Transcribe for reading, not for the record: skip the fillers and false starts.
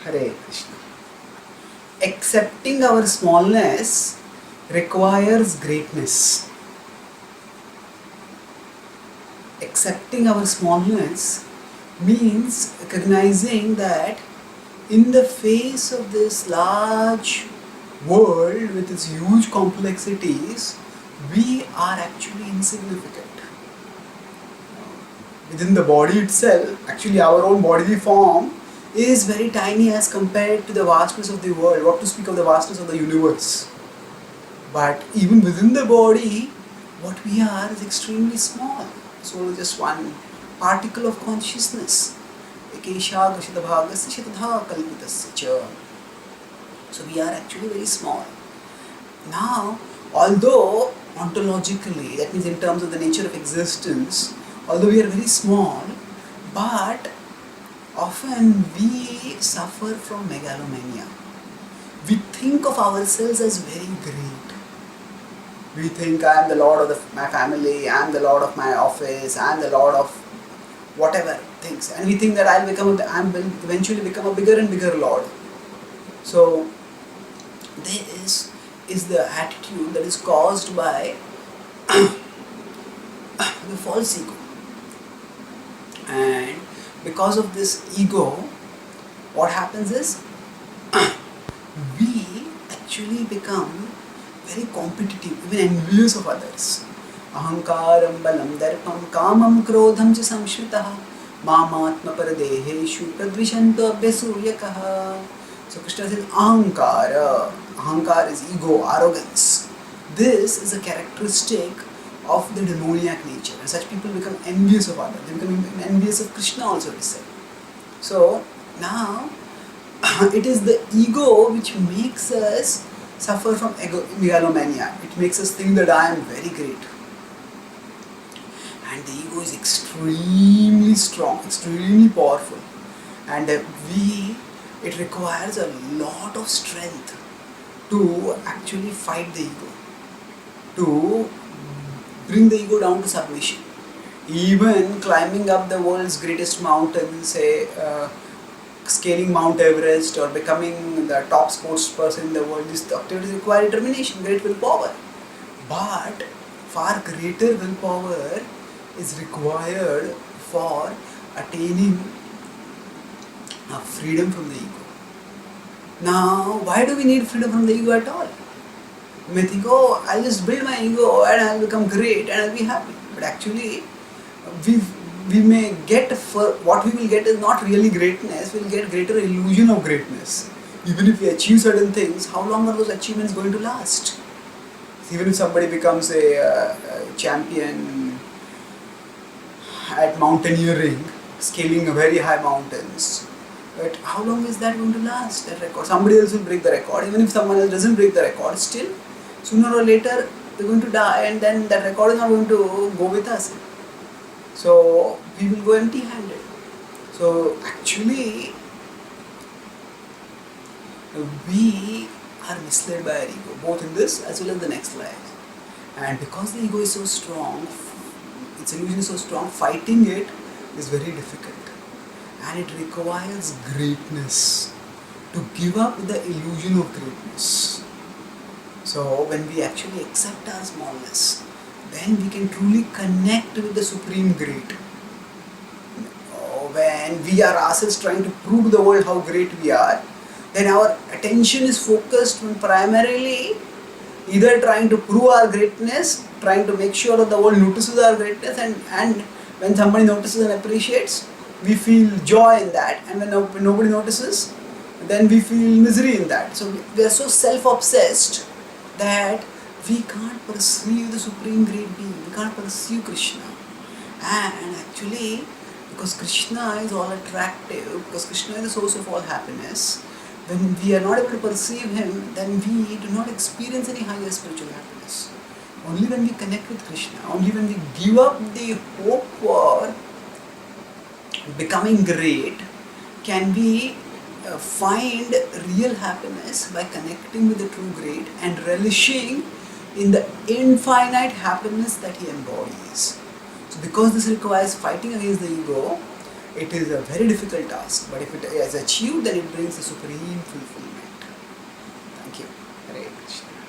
Hare Krishna. Accepting our smallness requires greatness. Accepting our smallness means recognizing that in the face of this large world with its huge complexities, we are actually insignificant. Within the body itself, actually our own bodily form is very tiny as compared to the vastness of the world, what to speak of the vastness of the universe. But even within the body, what we are is extremely small. So just one particle of consciousness. Ekesha gashadabhagasya shatadha kalpitasya cha. So we are actually very small. Now, although ontologically, that means in terms of the nature of existence, although we are very small, but often we suffer from megalomania. We think of ourselves as very great. We think I am the lord of my family, I am the lord of my office, I am the lord of whatever things, and we think that I will eventually become a bigger and bigger lord. So this is the attitude that is caused by the false ego, and because of this ego, what happens is we actually become very competitive, even envious of others. Ahankaram balam darpam kamam krodham cha samshritah mamatma paradeheshu pradvishanto abhyasuyakah. So Krishna says ahankara. Ahankara is ego, arrogance. This is a characteristic of the demoniac nature, and such people become envious of others. They become envious of Krishna also, it is said. So now it is the ego which makes us suffer from megalomania. It makes us think that I am very great. And the ego is extremely strong, extremely powerful. And it requires a lot of strength to actually fight the ego, to bring the ego down to submission. Even climbing up the world's greatest mountain, say scaling Mount Everest or becoming the top sports person in the world, these activities require determination, great willpower. But far greater willpower is required for attaining freedom from the ego. Now, why do we need freedom from the ego at all? You may think, oh, I'll just build my ego and I'll become great and I'll be happy. But actually, we may get, for what we will get is not really greatness, we'll get greater illusion of greatness. Even if we achieve certain things, how long are those achievements going to last? Even if somebody becomes a champion at mountaineering, scaling very high mountains, but how long is that going to last, that record? Somebody else will break the record. Even if someone else doesn't break the record, still, sooner or later, they're going to die, and then that record is not going to go with us. So we will go empty-handed. So actually, we are misled by our ego, both in this as well as the next life. And because the ego is so strong, its illusion is so strong, fighting it is very difficult. And it requires greatness to give up the illusion of greatness. So when we actually accept our smallness, then we can truly connect with the Supreme Great. When we are ourselves trying to prove to the world how great we are, then our attention is focused on primarily either trying to prove our greatness, trying to make sure that the world notices our greatness, and when somebody notices and appreciates, we feel joy in that, and when nobody notices, then we feel misery in that. So we are so self-obsessed that we can't perceive the Supreme Great Being, we can't perceive Krishna. And actually, because Krishna is all attractive, because Krishna is the source of all happiness, when we are not able to perceive Him, then we do not experience any higher spiritual happiness. Only when we connect with Krishna, only when we give up the hope for becoming great, can we find real happiness by connecting with the true great and relishing in the infinite happiness that He embodies. So because this requires fighting against the ego, it is a very difficult task, but if it is achieved, then it brings a supreme fulfillment. Thank you. Hare Krishna.